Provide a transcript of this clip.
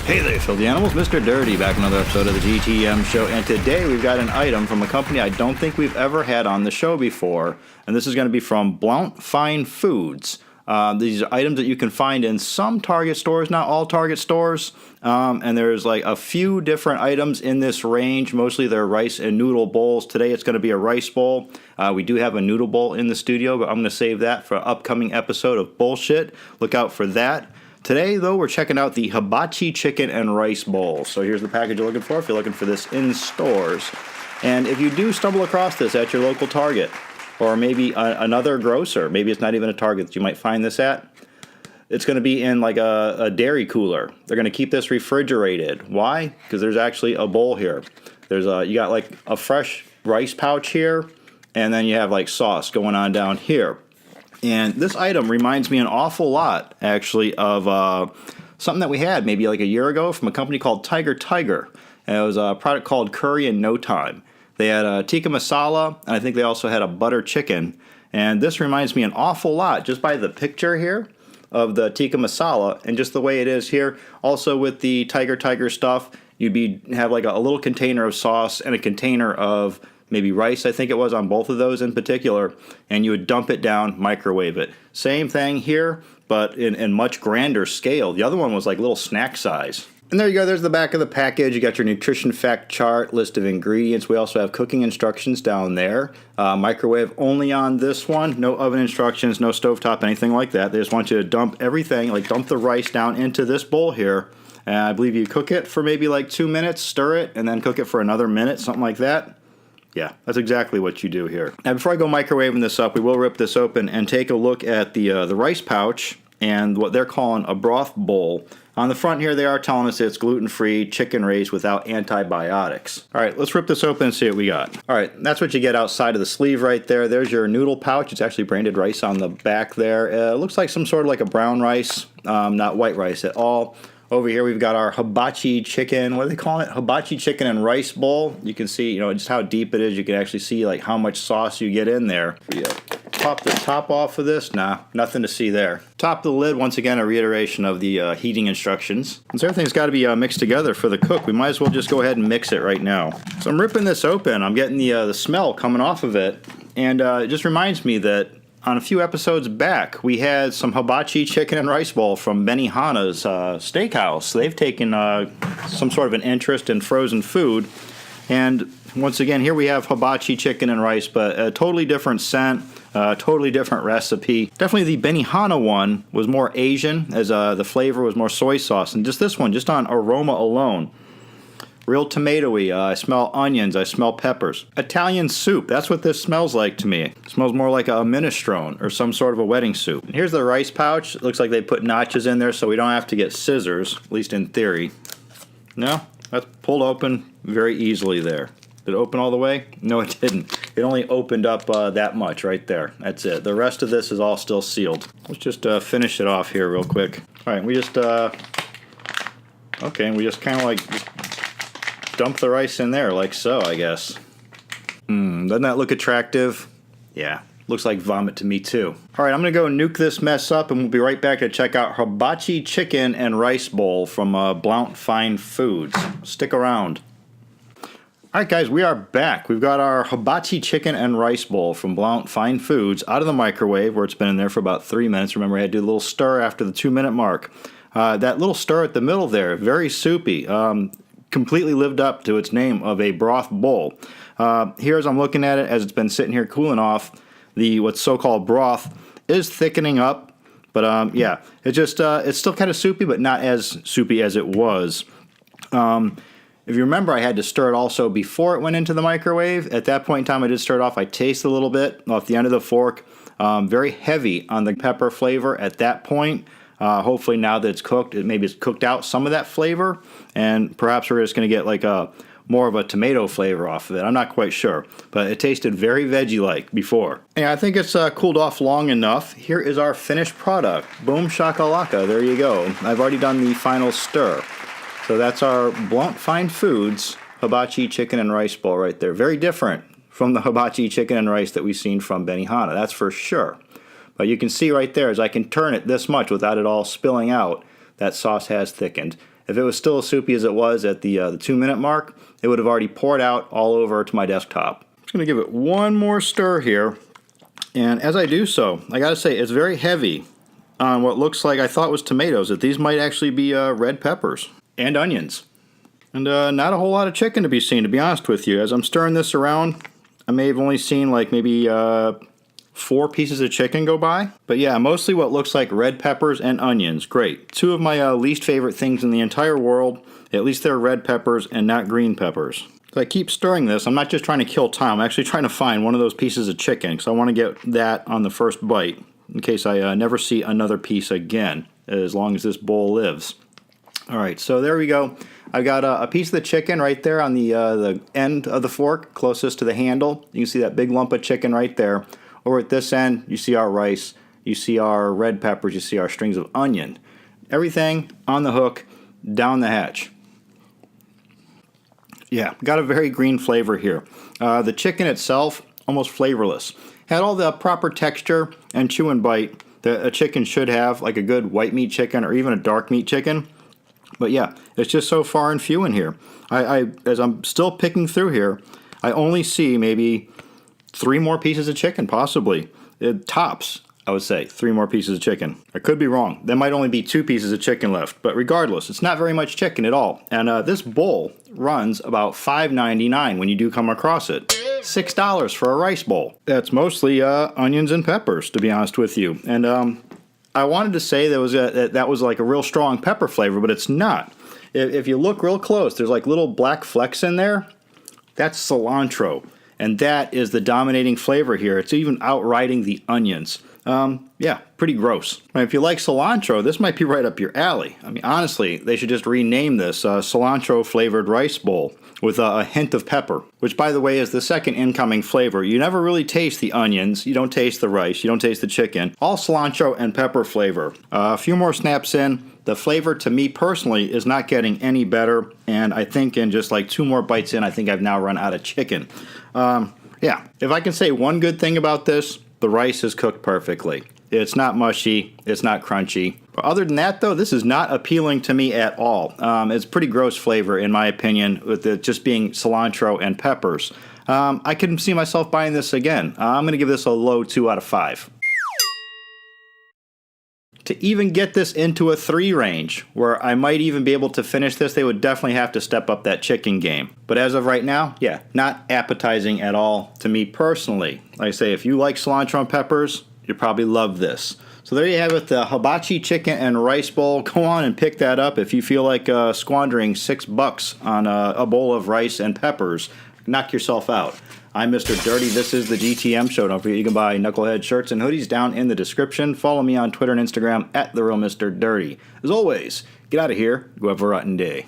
Hey there, filthy animals. Mr. Dirty back in another episode of the GTM show, and today we've got an item from a company I don't think we've ever had on the show before, and this is going to be from Blount Foods. These are items that you can find in some Target stores, not all Target stores, and there's like a few different items in this range. Mostly they're rice and noodle bowls. Today it's going to be a rice bowl. We do have a noodle bowl in the studio, but I'm going to save that for an upcoming episode of Bullshit. Look out for that. Today, though, we're checking out the Hibachi Chicken and Rice Bowl. So here's the package you're looking for if you're looking for this in stores. And if you do stumble across this at your local Target, or maybe another grocer, maybe it's not even a Target that you might find this at, it's going to be in like a dairy cooler. They're going to keep this refrigerated. Why? Because there's actually a bowl here. You got like a fresh rice pouch here, and then you have like sauce going on down here. And this item reminds me an awful lot, actually, of something that we had maybe like a year ago from a company called Tiger. And it was a product called Curry in No Time. They had a tikka masala, and I think they also had a butter chicken. And this reminds me an awful lot, just by the picture here of the tikka masala, and just the way it is here. Also with the Tiger stuff, you'd have like a little container of sauce and a container of maybe rice, I think it was, on both of those in particular, and you would dump it down, microwave it. Same thing here, but in much grander scale. The other one was like little snack size. And there you go, there's the back of the package. You got your nutrition fact chart, list of ingredients. We also have cooking instructions down there. Microwave only on this one. No oven instructions, no stovetop, anything like that. They just want you to dump everything, like dump the rice down into this bowl here. And I believe you cook it for maybe like 2 minutes, stir it, and then cook it for another minute, something like that. Yeah, that's exactly what you do here. Now, before I go microwaving this up, we will rip this open and take a look at the rice pouch and what they're calling a broth bowl. On the front here, they are telling us it's gluten-free, chicken raised without antibiotics. All right, let's rip this open and see what we got. All right, that's what you get outside of the sleeve right there. There's your noodle pouch. It's actually branded rice on the back there. It looks like some sort of like a brown rice, not white rice at all. Over here we've got our hibachi chicken, what do they call it? Hibachi chicken and rice bowl. You can see, just how deep it is. You can actually see like how much sauce you get in there. Pop the top off of this. Nah, nothing to see there. Top of the lid, once again, a reiteration of the heating instructions. Since everything's got to be mixed together for the cook, we might as well just go ahead and mix it right now. So I'm ripping this open. I'm getting the smell coming off of it. And it just reminds me that on a few episodes back, we had some hibachi chicken and rice bowl from Benihana's steakhouse. They've taken some sort of an interest in frozen food. And once again, here we have hibachi chicken and rice, but a totally different scent, totally different recipe. Definitely the Benihana one was more Asian, as the flavor was more soy sauce. And just this one, just on aroma alone, real tomatoey. I smell onions. I smell peppers. Italian soup. That's what this smells like to me. It smells more like a minestrone or some sort of a wedding soup. And here's the rice pouch. It looks like they put notches in there so we don't have to get scissors, at least in theory. No, that's pulled open very easily there. Did it open all the way? No, it didn't. It only opened up that much right there. That's it. The rest of this is all still sealed. Let's just finish it off here real quick. All right, we just, okay, we just kind of like dump the rice in there like so, I guess. Doesn't that look attractive? Yeah, looks like vomit to me too. All right, I'm gonna go nuke this mess up, and we'll be right back to check out hibachi chicken and rice bowl from Blount Foods. Stick around. All right, guys, we are back. We've got our hibachi chicken and rice bowl from Blount Foods out of the microwave, where it's been in there for about 3 minutes. Remember, I had to do a little stir after the 2-minute mark. That little stir at the middle there, very soupy. Completely lived up to its name of a broth bowl. Here, as I'm looking at it, as it's been sitting here cooling off, what's so-called broth is thickening up. But yeah, it's still kind of soupy, but not as soupy as it was. If you remember, I had to stir it also before it went into the microwave. At that point in time, I did stir it off. I tasted a little bit off the end of the fork. Very heavy on the pepper flavor at that point. Hopefully now that it's cooked, maybe it's cooked out some of that flavor, and perhaps we're just going to get like more of a tomato flavor off of it. I'm not quite sure, but it tasted very veggie-like before. And I think it's cooled off long enough. Here is our finished product. Boom shakalaka, there you go. I've already done the final stir. So that's our Blount Foods hibachi chicken and rice bowl right there. Very different from the hibachi chicken and rice that we've seen from Benihana, that's for sure. But you can see right there, as I can turn it this much without it all spilling out, that sauce has thickened. If it was still as soupy as it was at the 2-minute mark, it would have already poured out all over to my desktop. I'm just going to give it one more stir here. And as I do so, I gotta say, it's very heavy on what looks like I thought was tomatoes. That these might actually be red peppers and onions. And not a whole lot of chicken to be seen, to be honest with you. As I'm stirring this around, I may have only seen like maybe 4 pieces of chicken go by. But yeah, mostly what looks like red peppers and onions. Great. 2 of my least favorite things in the entire world. At least they're red peppers and not green peppers. So I keep stirring this. I'm not just trying to kill time. I'm actually trying to find one of those pieces of chicken because I want to get that on the first bite in case I never see another piece again as long as this bowl lives. All right, so there we go. I've got a piece of the chicken right there on the end of the fork closest to the handle. You can see that big lump of chicken right there. Over at this end, you see our rice, you see our red peppers, you see our strings of onion. Everything on the hook, down the hatch. Yeah, got a very green flavor here. The chicken itself, almost flavorless. Had all the proper texture and chew and bite that a chicken should have, like a good white meat chicken or even a dark meat chicken. But yeah, it's just so far and few in here. As I'm still picking through here, I only see maybe 3 more pieces of chicken, possibly. Tops, I would say, 3 more pieces of chicken. I could be wrong. There might only be 2 pieces of chicken left. But regardless, it's not very much chicken at all. And this bowl runs about $5.99 when you do come across it. $6 for a rice bowl. That's mostly onions and peppers, to be honest with you. And I wanted to say that was like a real strong pepper flavor, but it's not. If you look real close, there's like little black flecks in there. That's cilantro. And that is the dominating flavor here. It's even outriding the onions. Yeah, pretty gross. If you like cilantro, this might be right up your alley. I mean, honestly, they should just rename this cilantro flavored rice bowl with a hint of pepper, which, by the way, is the second incoming flavor. You never really taste the onions, you don't taste the rice, you don't taste the chicken. All cilantro and pepper flavor. A few more snaps in. The flavor, to me personally, is not getting any better, and I think in just like 2 more bites in, I think I've now run out of chicken. Yeah, if I can say one good thing about this, the rice is cooked perfectly. It's not mushy, it's not crunchy. But other than that, though, this is not appealing to me at all. It's pretty gross flavor, in my opinion, with it just being cilantro and peppers. I can see myself buying this again. I'm going to give this a low 2 out of 5. To even get this into a 3 range, where I might even be able to finish this, they would definitely have to step up that chicken game. But as of right now, yeah, not appetizing at all to me personally. Like I say, if you like cilantro and peppers, you'll probably love this. So there you have it, the hibachi chicken and rice bowl. Go on and pick that up if you feel like squandering $6 on a bowl of rice and peppers. Knock yourself out. I'm Mr. Dirty. This is the GTM Show. Don't forget you can buy Knucklehead shirts and hoodies down in the description. Follow me on Twitter and Instagram at TheRealMrDirty. As always, get out of here. Go have a rotten day.